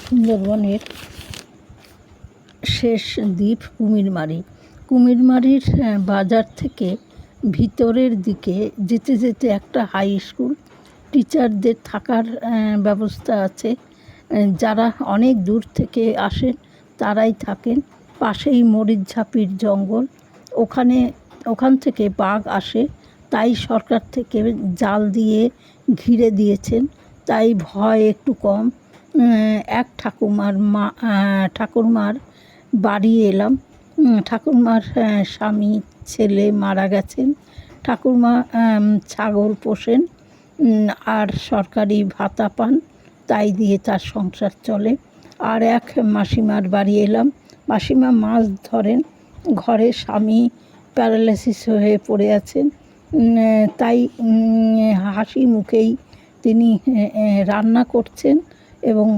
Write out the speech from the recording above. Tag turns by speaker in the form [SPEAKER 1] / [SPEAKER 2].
[SPEAKER 1] সুন্দরবনের শেষ দ্বীপ কুমিরমারির বাজার থেকে ভিতরের দিকে যেতে যেতে একটা হাই স্কুল, টিচারদের থাকার ব্যবস্থা আছে। যারা অনেক দূর থেকে আসেন তারাই থাকেন। পাশেই মরিচঝাপির জঙ্গল, ওখান থেকে বাঘ আসে, তাই সরকার থেকে জাল দিয়ে ঘিরে দিয়েছেন, তাই ভয় একটু কম। এক ঠাকুরমার বাড়ি এলাম। ঠাকুরমার স্বামী ছেলে মারা গেছেন। ঠাকুরমা ছাগল পোষেন আর সরকারি ভাতা পান, তাই দিয়ে তার সংসার চলে। আর এক মাসিমার বাড়ি এলাম। মাসিমা মাছ ধরেন, ঘরে স্বামী প্যারালাইসিস হয়ে পড়ে আছেন, তাই হাসি মুখেই তিনি রান্না করছেন এবং